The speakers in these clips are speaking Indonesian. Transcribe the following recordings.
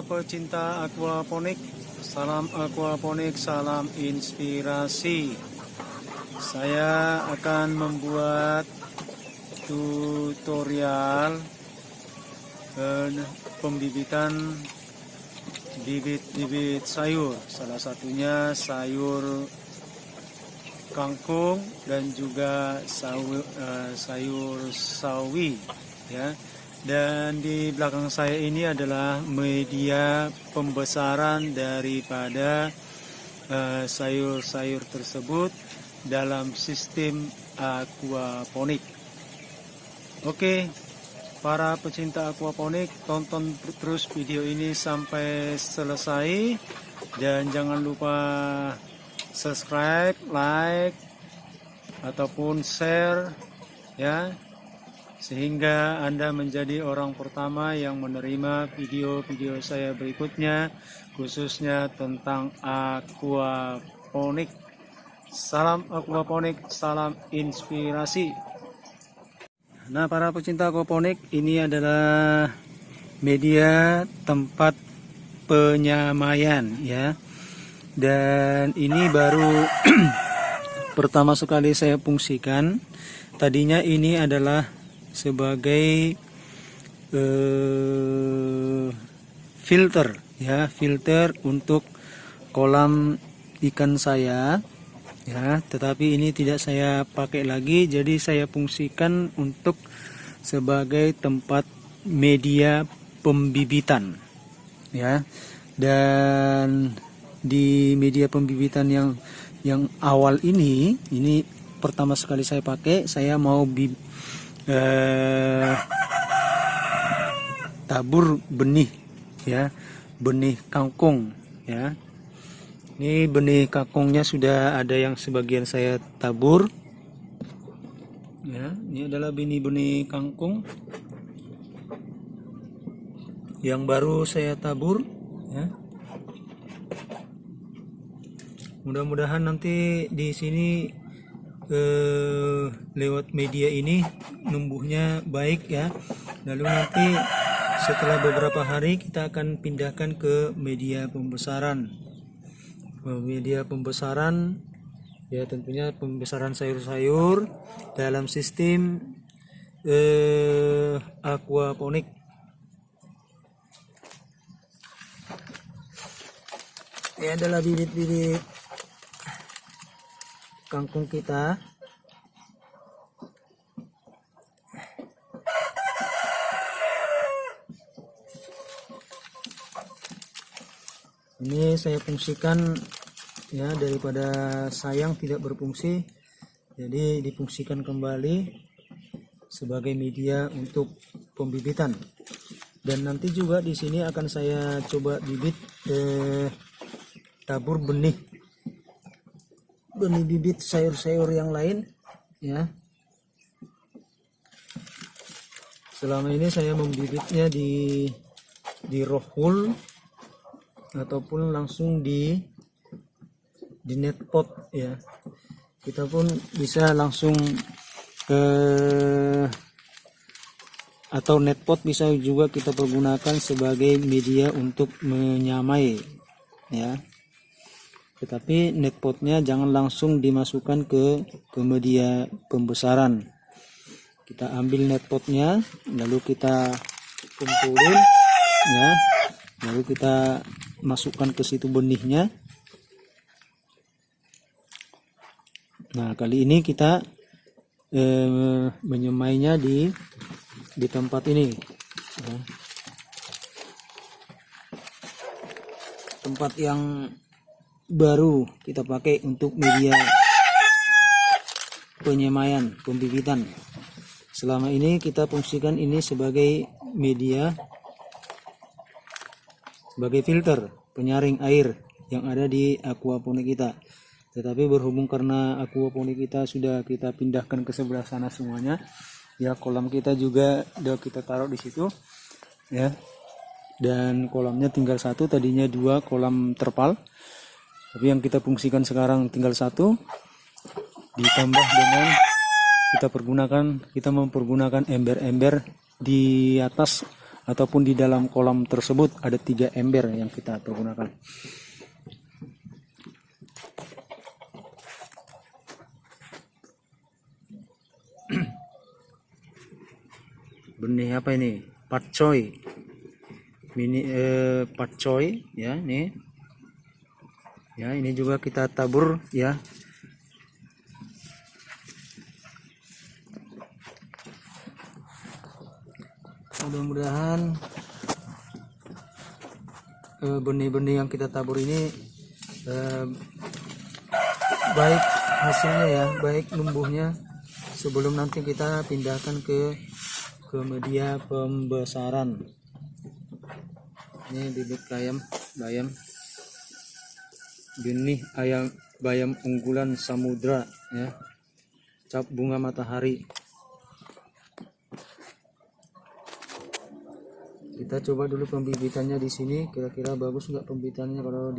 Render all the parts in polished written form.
para pecinta aquaponik, salam aquaponik, salam inspirasi. Saya akan membuat tutorial pembibitan bibit-bibit sayur, salah satunya sayur kangkung dan juga sayur sawi ya. Dan di belakang saya ini adalah media pembesaran daripada sayur-sayur tersebut dalam sistem aquaponik. Oke, para pecinta aquaponik, tonton terus video ini sampai selesai dan jangan lupa subscribe, like ataupun share ya, sehingga Anda menjadi orang pertama yang menerima video-video saya berikutnya, khususnya tentang aquaponik. Salam aquaponik, salam inspirasi. Nah, para pecinta aquaponik, ini adalah media tempat penyamaian ya. Dan ini baru pertama sekali saya fungsikan. Tadinya ini adalah sebagai filter ya, filter untuk kolam ikan saya ya, tetapi ini tidak saya pakai lagi, jadi saya fungsikan untuk sebagai tempat media pembibitan ya. Dan di media pembibitan yang awal ini pertama sekali saya pakai, saya mau tabur benih ya, benih kangkung ya. Ini benih kangkungnya sudah ada yang sebagian saya tabur ya. Ini adalah benih-benih kangkung yang baru saya tabur ya. Mudah-mudahan nanti di sini lewat media ini numbuhnya baik ya. Lalu nanti setelah beberapa hari kita akan pindahkan ke media pembesaran. Media pembesaran ya, tentunya pembesaran sayur-sayur dalam sistem aquaponik. Ini adalah bibit-bibit kangkung kita. Ini saya fungsikan ya, daripada sayang tidak berfungsi, jadi difungsikan kembali sebagai media untuk pembibitan. Dan nanti juga di sini akan saya coba bibit tabur benih bibit sayur-sayur yang lain ya. Selama ini saya membibitnya di rohul ataupun langsung di net pot ya. Kita pun bisa langsung atau net pot bisa juga kita pergunakan sebagai media untuk menyamai ya. Tetapi net potnya jangan langsung dimasukkan ke media pembesaran. Kita ambil net potnya, lalu kita kumpulin ya, lalu kita masukkan ke situ benihnya. Nah, kali ini kita menyemainya di tempat ini ya. Tempat yang baru kita pakai untuk media penyemaian, pembibitan. Selama ini kita fungsikan ini sebagai media, sebagai filter penyaring air yang ada di aquaponik kita. Tetapi berhubung karena aquaponik kita sudah kita pindahkan ke sebelah sana semuanya ya, kolam kita juga udah kita taruh di situ ya. Dan kolamnya tinggal satu, tadinya 2 kolam terpal, tapi yang kita fungsikan sekarang tinggal 1, ditambah dengan kita mempergunakan ember-ember di atas ataupun di dalam kolam tersebut ada 3 ember yang kita pergunakan. Benih apa ini? Pakcoy. Pakcoy ya, nih. Ya, ini juga kita tabur ya. Mudah-mudahan benih-benih yang kita tabur ini baik hasilnya ya, baik numbuhnya, sebelum nanti kita pindahkan ke media pembesaran. Ini bibit bayam benih bayam unggulan samudra ya, cap bunga matahari. Kita coba dulu pembibitannya di sini, kira-kira bagus nggak pembibitannya kalau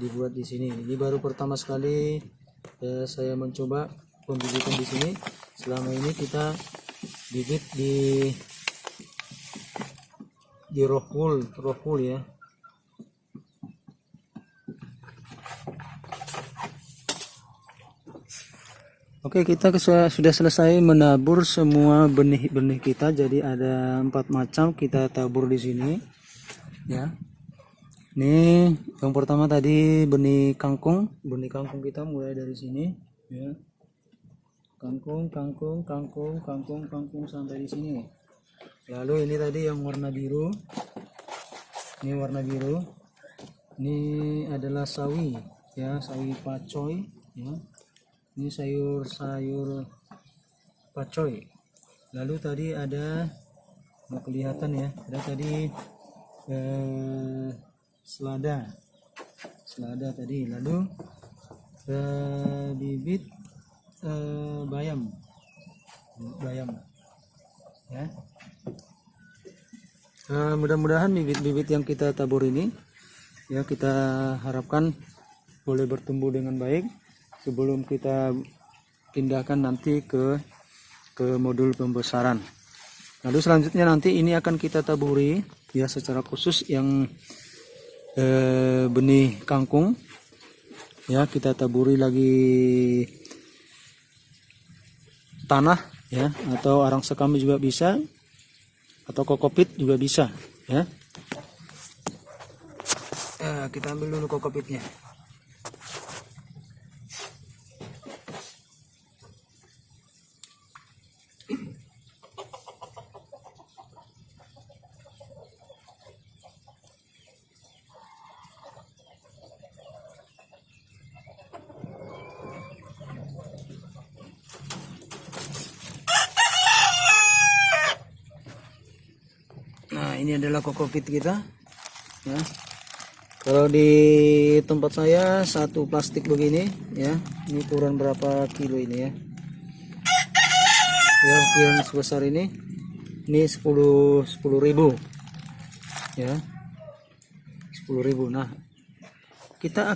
dibuat di sini. Ini baru pertama sekali saya mencoba pembibitan di sini. Selama ini kita bibit di rohul ya. Oke, kita sudah selesai menabur semua benih-benih kita. Jadi ada 4 macam kita tabur di sini ya. Ini yang pertama tadi benih kangkung kita mulai dari sini ya. Kangkung sampai di sini. Lalu ini tadi yang warna biru. Ini warna biru. Ini adalah sawi ya, sawi pakcoy ya. Ini sayur pakcoy. Lalu tadi ada, mau kelihatan ya, ada tadi selada tadi. Lalu bibit bayam ya. Mudah-mudahan bibit-bibit yang kita tabur ini ya, kita harapkan boleh bertumbuh dengan baik sebelum kita pindahkan nanti ke modul pembesaran. Lalu selanjutnya nanti ini akan kita taburi ya secara khusus yang benih kangkung ya, kita taburi lagi tanah ya, atau arang sekam juga bisa, atau kokopit juga bisa ya. Kita ambil dulu kokopitnya. Nah, ini adalah kokopit kita ya. Kalau di tempat saya satu plastik begini ya, ini ukuran berapa kilo ini ya, ya ukuran sebesar ini 10.000 ya, 10.000. Nah, kita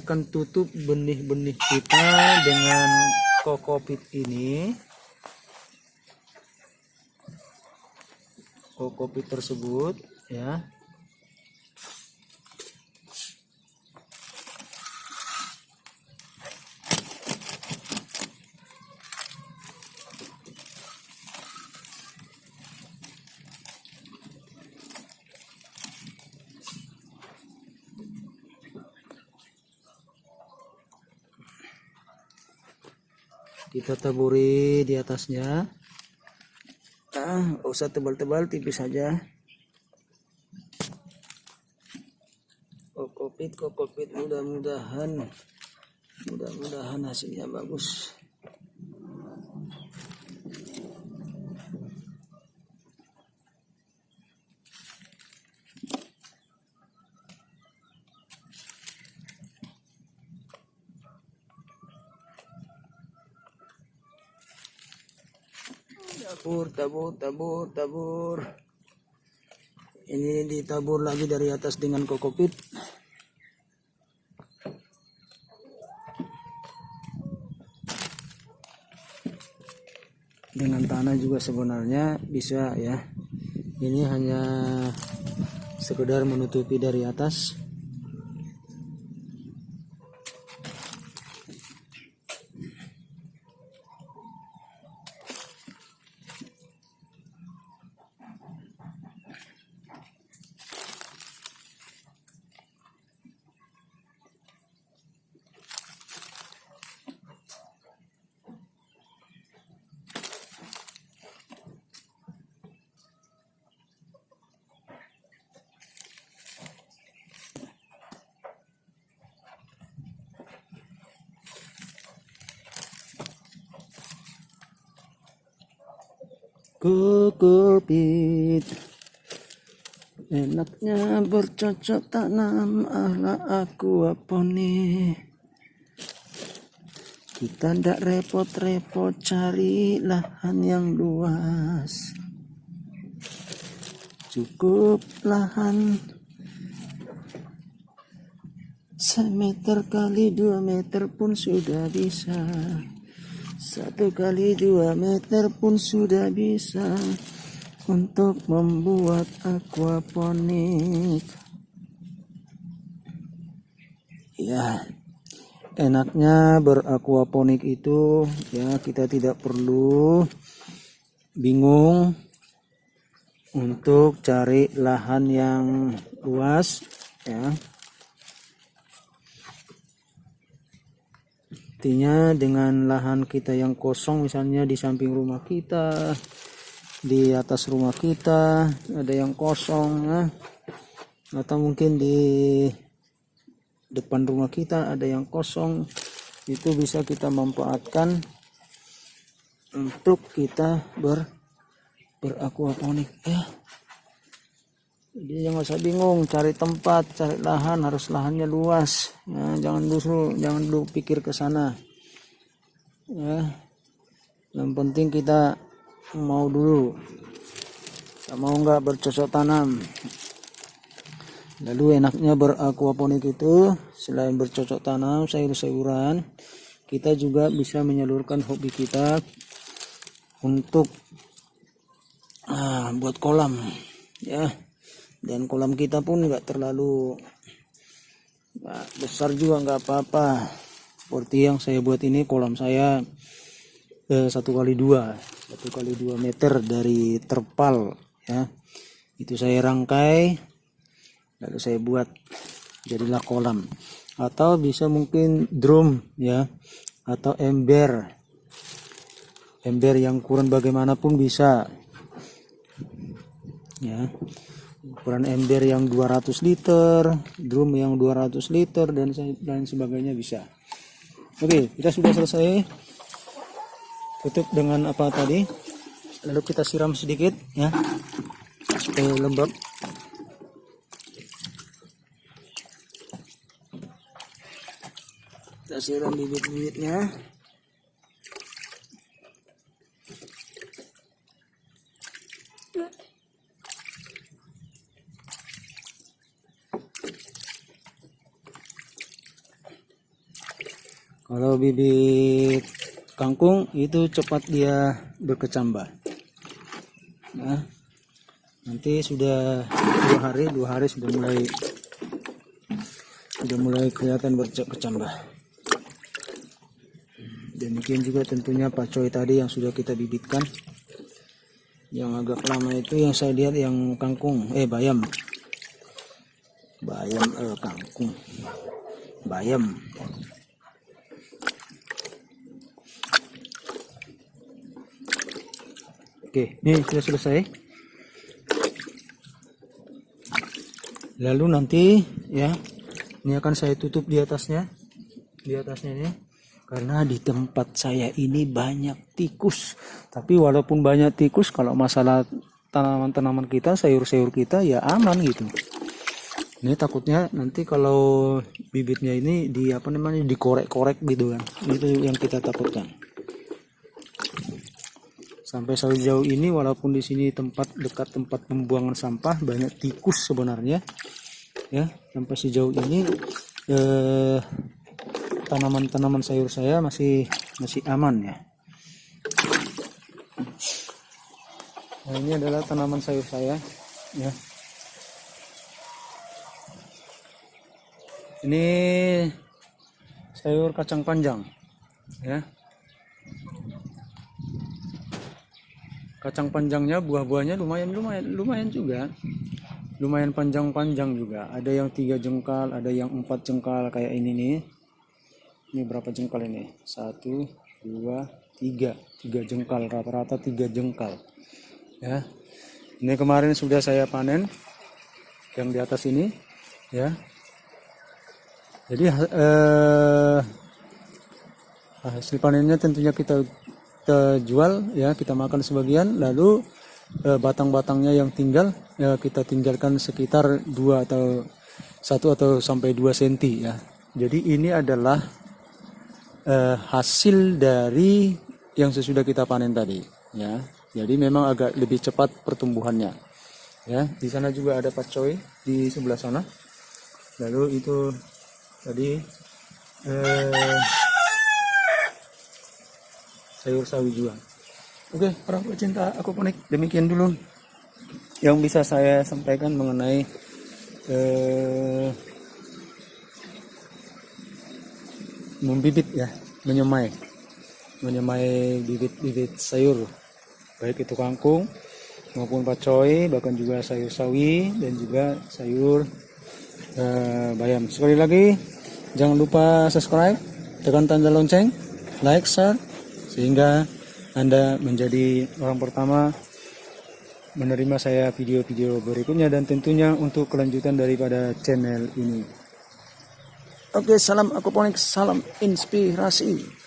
akan tutup benih-benih kita dengan kokopit ini. Kokopit tersebut ya. Kita taburi di atasnya. Nggak usah tebal-tebal, tipis saja. Kokopit, mudah-mudahan hasilnya bagus. Tabur. Ini ditabur lagi dari atas dengan kokopit. dengan tanah juga sebenarnya bisa ya. Ini hanya sekedar menutupi dari atas. Kukupit, enaknya bercocok tanam ala aquaponik. Kita ndak repot-repot cari lahan yang luas, cukup lahan 1 meter kali 2 meter pun sudah bisa. 1 kali 2 meter pun sudah bisa untuk membuat aquaponik. Ya, enaknya beraquaponik itu ya, kita tidak perlu bingung untuk cari lahan yang luas ya. Artinya dengan lahan kita yang kosong, misalnya di samping rumah kita, di atas rumah kita ada yang kosong ya, atau mungkin di depan rumah kita ada yang kosong, itu bisa kita manfaatkan untuk kita beraquaponik ya. Jadi jangan usah bingung cari tempat, cari lahan, harus lahannya luas. Ya, jangan dulu pikir ke sana. Ya, yang penting kita mau dulu. Kita mau nggak bercocok tanam. Lalu enaknya beraquaponik itu selain bercocok tanam sayur-sayuran, kita juga bisa menyalurkan hobi kita untuk buat kolam ya. Dan kolam kita pun nggak terlalu besar juga, nggak apa-apa. Seperti yang saya buat ini, kolam saya 1x2 meter dari terpal ya. Itu saya rangkai lalu saya buat jadilah kolam. Atau bisa mungkin drum ya, atau ember yang ukuran bagaimanapun bisa ya. Ukuran ember yang 200 liter, drum yang 200 liter dan sebagainya bisa. Oke, kita sudah selesai. Tutup dengan apa tadi? Lalu kita siram sedikit ya, supaya lembab. Kita siram bibit-bibitnya. Kalau bibit kangkung itu cepat dia berkecambah. Nah, nanti sudah 2 hari sudah mulai kelihatan berkecambah. Demikian juga tentunya pacoy tadi yang sudah kita bibitkan. Yang agak lama itu yang saya lihat yang kangkung, bayam. Kangkung. Bayam. Oke, ini sudah selesai. Lalu nanti ya, ini akan saya tutup di atasnya ini, karena di tempat saya ini banyak tikus. Tapi walaupun banyak tikus, kalau masalah tanaman-tanaman kita, sayur-sayur kita ya aman gitu. Ini takutnya nanti kalau bibitnya ini dikorek-korek gitu kan. Itu yang kita takutkan. Sampai sejauh ini walaupun di sini dekat tempat pembuangan sampah banyak tikus sebenarnya ya, sampai sejauh ini tanaman-tanaman sayur saya masih aman ya. Nah, ini adalah tanaman sayur saya, ya. Ini sayur kacang panjang, ya. Kacang panjangnya, buah-buahnya lumayan juga, lumayan panjang-panjang juga. Ada yang 3 jengkal, ada yang 4 jengkal kayak ini nih. Ini berapa jengkal ini? 1, 2, 3 jengkal, rata-rata 3 jengkal, ya. Ini kemarin sudah saya panen yang di atas ini, ya. Jadi hasil panennya tentunya kita jual, ya, kita makan sebagian, lalu batang-batangnya yang tinggal, ya, kita tinggalkan sekitar 2 atau 1 atau sampai 2 cm, ya. Jadi ini adalah hasil dari yang sesudah kita panen tadi, ya. Jadi memang agak lebih cepat pertumbuhannya, ya. Di sana juga ada pakcoy di sebelah sana. Lalu itu tadi sayur sawi juga. Oke, para pecinta aquaponik, demikian dulu yang bisa saya sampaikan mengenai membibit, ya, menyemai bibit-bibit sayur, baik itu kangkung maupun pakcoy, bahkan juga sayur sawi dan juga sayur bayam. Sekali lagi, jangan lupa subscribe, tekan tanda lonceng, like, share, sehingga Anda menjadi orang pertama menerima saya video-video berikutnya dan tentunya untuk kelanjutan daripada channel ini. Oke, salam aquaponik, salam inspirasi.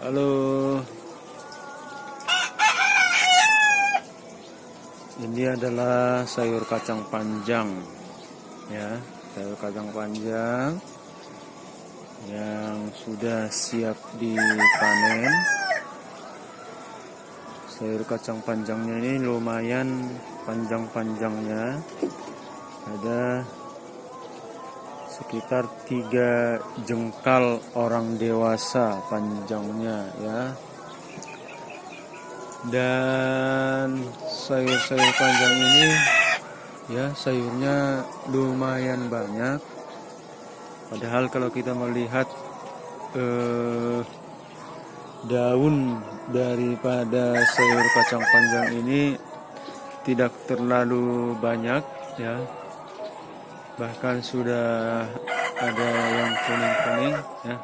Halo. Ini adalah sayur kacang panjang, ya, sayur kacang panjang yang sudah siap dipanen. Sayur kacang panjangnya ini lumayan panjang-panjangnya, ada sekitar 3 jengkal orang dewasa panjangnya, ya. Dan sayur-sayur panjang ini, ya, sayurnya lumayan banyak. Padahal kalau kita melihat daun daripada sayur kacang panjang ini tidak terlalu banyak, ya. Bahkan sudah ada yang kuning-kuning, ya.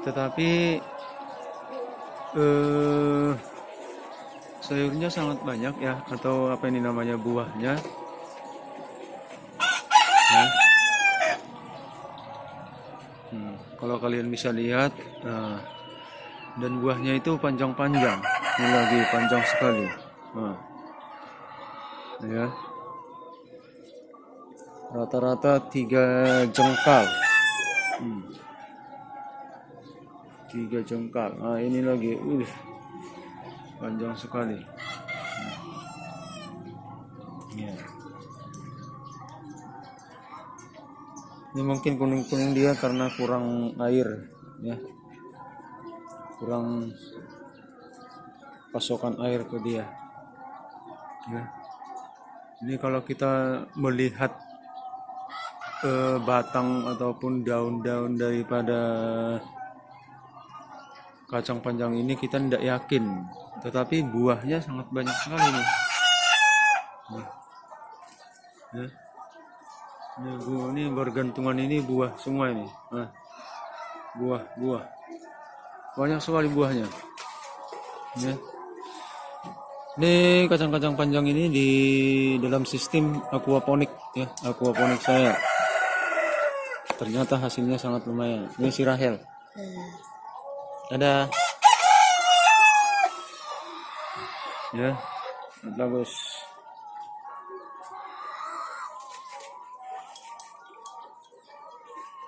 Tetapi sayurnya sangat banyak, ya, atau apa ini namanya, buahnya, ya. Kalau kalian bisa lihat, nah, dan buahnya itu panjang-panjang, ini lagi panjang sekali, nah, ya, rata-rata 3 jengkal, 3 jengkal. Nah, ini lagi, panjang sekali, ya. Ini mungkin kuning-kuning dia karena kurang air, ya, kurang pasokan air ke dia, ya. Ini kalau kita melihat batang ataupun daun-daun daripada kacang panjang ini kita tidak yakin, tetapi buahnya sangat banyak sekali nih, ya. Ini bergantungan, ini buah semua ini, nah, buah banyak sekali buahnya, ya. Ini kacang-kacang panjang ini di dalam sistem aquaponik, ya, aquaponik saya. Ternyata hasilnya sangat lumayan. Ini si Rahel. Ada. Ya, bagus.